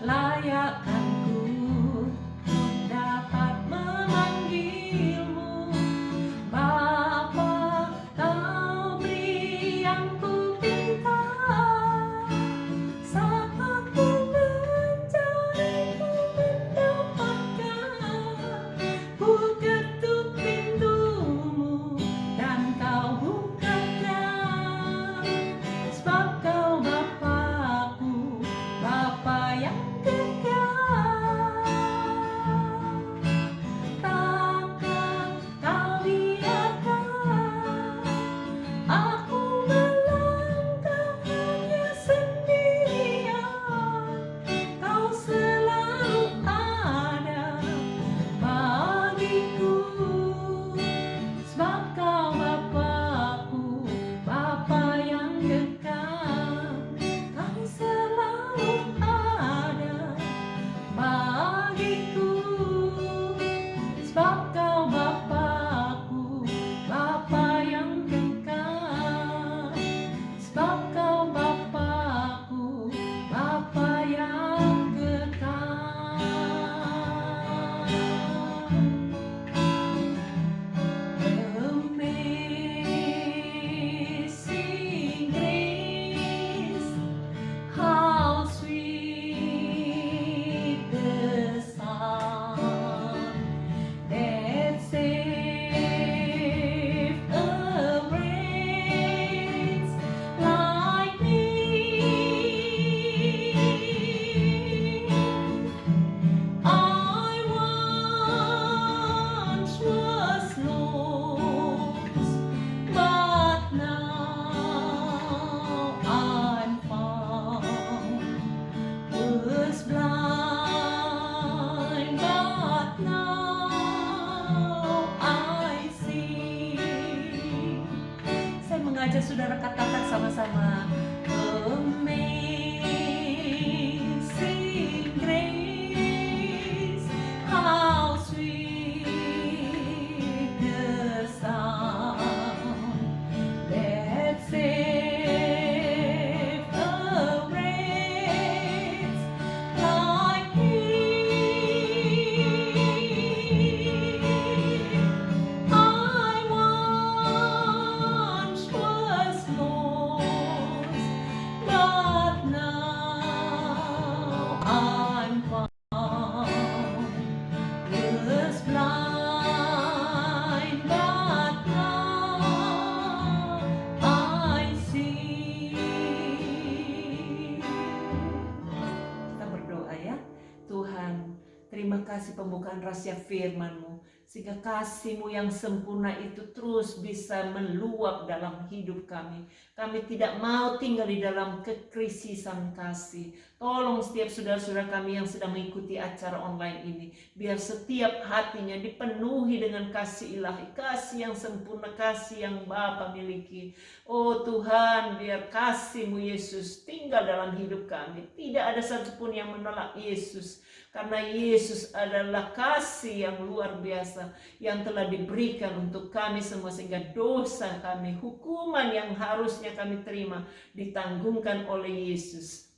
layakkanku dapat memanggilmu Bapa. Kau beri yang ku pinta, saat ku mencari ku mendapatkan. Ku ketuk pintumu dan kau bukakan, sebab kau Bapa-Ku, Bapa yang kekal. Takkan kau biarkan aku melangkah hanya sendirian. Kau selalu ada bagiku, sebab kau Bapa-Ku, Bapa yang kekal. Kau selalu ada bagiku, sebab kau Bapa-Ku, Bapa yang kekal. Sebab kau Bapa-Ku, Bapa yang kekal. Amazing grace, how sweet the sound that saved a wretch like me. I once was lost, but now I'm found. Was blind, but now I see. Saya mengajak saudara katakan sama-sama, Amazing grace, how sweet the sound that saved a wretch like me. I once was lost, kasih pembukaan rahasia firman-Mu, sehingga kasih-Mu yang sempurna itu terus bisa meluap dalam hidup kami. Kami tidak mau tinggal di dalam kekrisisan kasih. Tolong setiap saudara-saudara kami yang sedang mengikuti acara online ini, biar setiap hatinya dipenuhi dengan kasih ilahi, kasih yang sempurna, kasih yang Bapa miliki. Oh Tuhan, biar kasih-Mu Yesus tinggal dalam hidup kami. Tidak ada satupun yang menolak Yesus, karena Yesus adalah kasih yang luar biasa yang telah diberikan untuk kami semua, sehingga dosa kami, hukuman yang harusnya kami terima, ditanggungan oleh Yesus.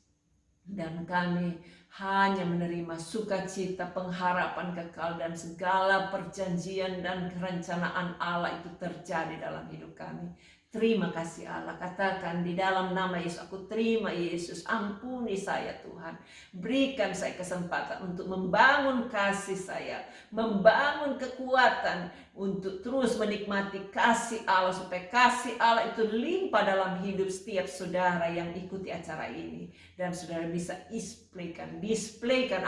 Dan kami hanya menerima sukacita, pengharapan kekal, dan segala perjanjian dan kerencanaan Allah itu terjadi dalam hidup kami. Terima kasih Allah. Katakan di dalam nama Yesus, aku terima Yesus. Ampuni saya Tuhan. Berikan saya kesempatan untuk membangun kasih saya, membangun kekuatan untuk terus menikmati kasih Allah, supaya kasih Allah itu limpah dalam hidup setiap saudara yang ikuti acara ini. Dan saudara bisa displaykan,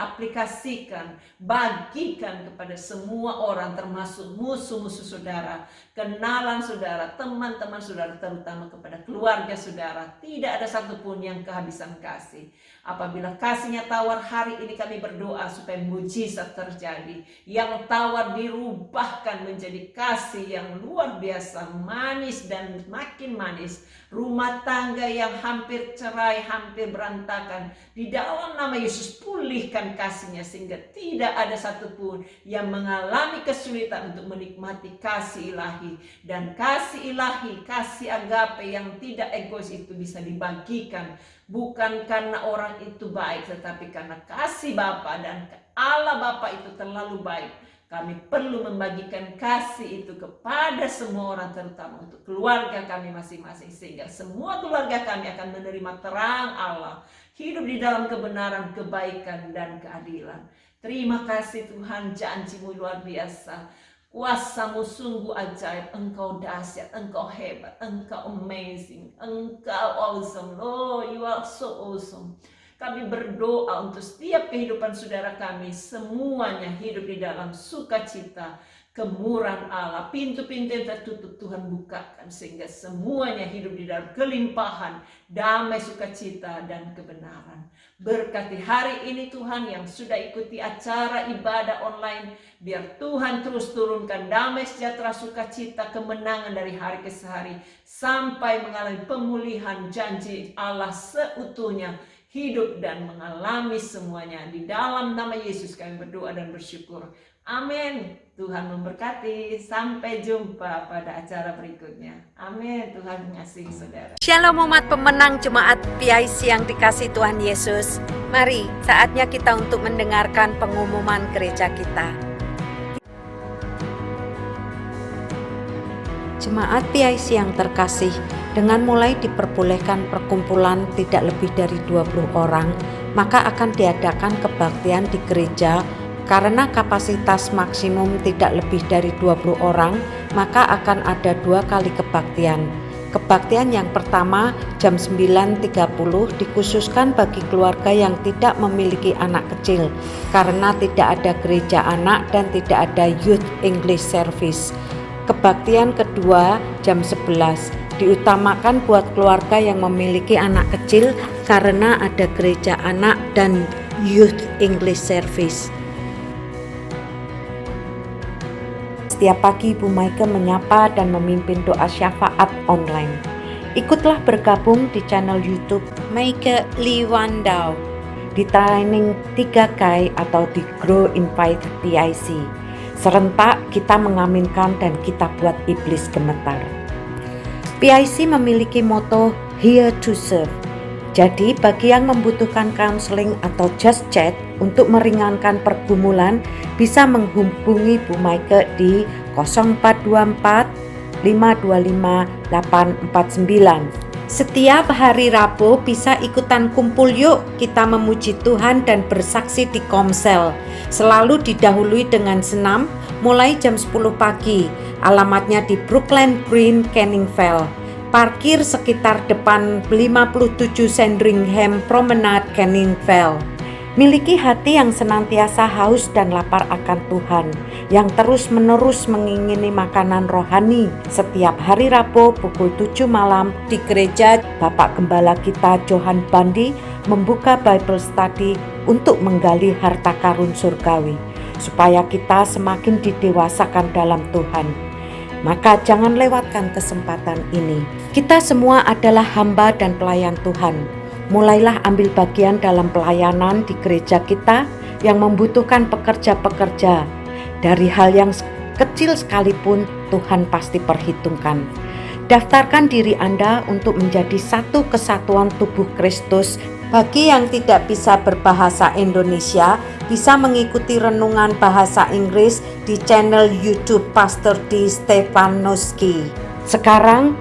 aplikasikan, bagikan kepada semua orang, termasuk musuh-musuh saudara, kenalan saudara, teman-teman saudara, terutama kepada keluarga saudara. Tidak ada satupun yang kehabisan kasih. Apabila kasihnya tawar, hari ini kami berdoa supaya mujizat terjadi. Yang tawar dirubahkan menjadi kasih yang luar biasa, manis dan makin manis. Rumah tangga yang hampir cerai, hampir berantakan, di dalam nama Yesus pulihkan kasihnya, sehingga tidak ada satupun yang mengalami kesulitan untuk menikmati kasih ilahi. Dan kasih ilahi, kasih agape yang tidak egois itu bisa dibagikan, bukan karena orang itu baik, tetapi karena kasih Bapa, dan Allah Bapa itu terlalu baik. Kami perlu membagikan kasih itu kepada semua orang, terutama untuk keluarga kami masing-masing, sehingga semua keluarga kami akan menerima terang Allah, hidup di dalam kebenaran, kebaikan, dan keadilan. Terima kasih Tuhan, janji-Mu luar biasa. Kuasa-Mu sungguh ajaib. Engkau dahsyat, Engkau hebat, Engkau amazing, Engkau awesome. Oh, you are so awesome. Kami berdoa untuk setiap kehidupan saudara kami, semuanya hidup di dalam sukacita, kemurahan Allah. Pintu-pintu yang tertutup Tuhan bukakan, sehingga semuanya hidup di dalam kelimpahan, damai, sukacita, dan kebenaran. Berkati hari ini Tuhan yang sudah ikuti acara ibadah online, biar Tuhan terus turunkan damai, sejahtera, sukacita, kemenangan dari hari ke hari, sampai mengalami pemulihan janji Allah seutuhnya, hidup dan mengalami semuanya. Di dalam nama Yesus kami berdoa dan bersyukur. Amin. Tuhan memberkati. Sampai jumpa pada acara berikutnya. Amin. Tuhan mengasihi saudara. Shalom umat pemenang jemaat PIC yang dikasihi Tuhan Yesus. Mari saatnya kita untuk mendengarkan pengumuman gereja kita. Jemaat PIC yang terkasih, dengan mulai diperbolehkan perkumpulan tidak lebih dari 20 orang, maka akan diadakan kebaktian di gereja. Karena kapasitas maksimum tidak lebih dari 20 orang, maka akan ada 2 kali kebaktian. Kebaktian yang pertama jam 9.30 dikhususkan bagi keluarga yang tidak memiliki anak kecil, karena tidak ada gereja anak dan tidak ada youth English service. Kebaktian kedua jam 11 diutamakan buat keluarga yang memiliki anak kecil, karena ada gereja anak dan youth English service. Setiap pagi Ibu Maike menyapa dan memimpin doa syafaat online. Ikutlah bergabung di channel YouTube Maike Liwandau, di training 3K atau di Grow Invite PIC. Serentak kita mengaminkan dan kita buat iblis gemetar. PIC memiliki moto Here to Serve. Jadi bagi yang membutuhkan counseling atau just chat untuk meringankan pergumulan, bisa menghubungi Bu Maike di 0424 525 849. Setiap hari Rabu bisa ikutan kumpul yuk, kita memuji Tuhan dan bersaksi di Komsel. Selalu didahului dengan senam mulai jam 10 pagi. Alamatnya di Brookland Green, Canning Vale. Parkir sekitar depan 57 Sandringham Promenade, Canning Vale. Miliki hati yang senantiasa haus dan lapar akan Tuhan, yang terus-menerus mengingini makanan rohani. Setiap hari Rabu pukul 7 malam di gereja, Bapak Gembala kita Johan Bandi membuka Bible Study untuk menggali harta karun surgawi, supaya kita semakin didewasakan dalam Tuhan. Maka jangan lewatkan kesempatan ini. Kita semua adalah hamba dan pelayan Tuhan. Mulailah ambil bagian dalam pelayanan di gereja kita yang membutuhkan pekerja-pekerja. Dari hal yang kecil sekalipun Tuhan pasti perhitungkan. Daftarkan diri Anda untuk menjadi satu kesatuan tubuh Kristus. Bagi yang tidak bisa berbahasa Indonesia, bisa mengikuti renungan bahasa Inggris di channel YouTube Pastor D. Stefanoski. Sekarang,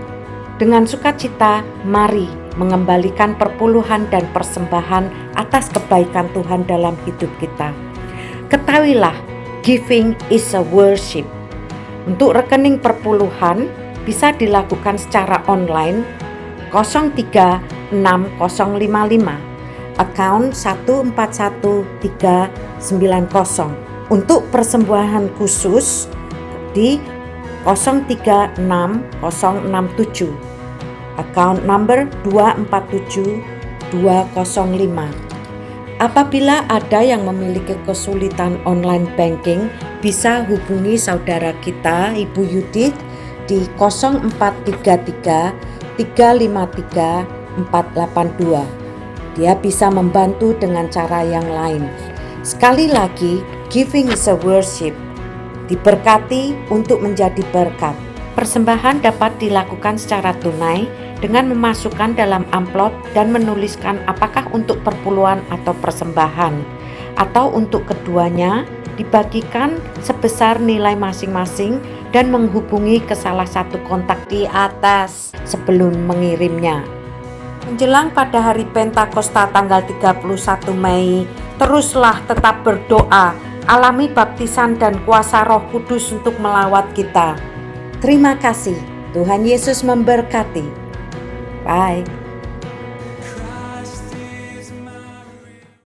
dengan sukacita, mari mengembalikan perpuluhan dan persembahan atas kebaikan Tuhan dalam hidup kita. Ketahuilah, giving is a worship. Untuk rekening perpuluhan bisa dilakukan secara online 036055 account 141390. Untuk persembahan khusus di 036067 account number 247205. Apabila ada yang memiliki kesulitan online banking, bisa hubungi saudara kita Ibu Yudit di 0433 353 482. Dia bisa membantu dengan cara yang lain. Sekali lagi, giving is a worship. Diberkati untuk menjadi berkat. Persembahan dapat dilakukan secara tunai dengan memasukkan dalam amplop dan menuliskan apakah untuk perpuluhan atau persembahan, atau untuk keduanya dibagikan sebesar nilai masing-masing dan menghubungi ke salah satu kontak di atas sebelum mengirimnya. Menjelang pada hari Pentakosta tanggal 31 Mei, teruslah tetap berdoa, alami baptisan dan kuasa Roh Kudus untuk melawat kita. Terima kasih, Tuhan Yesus memberkati. Bye.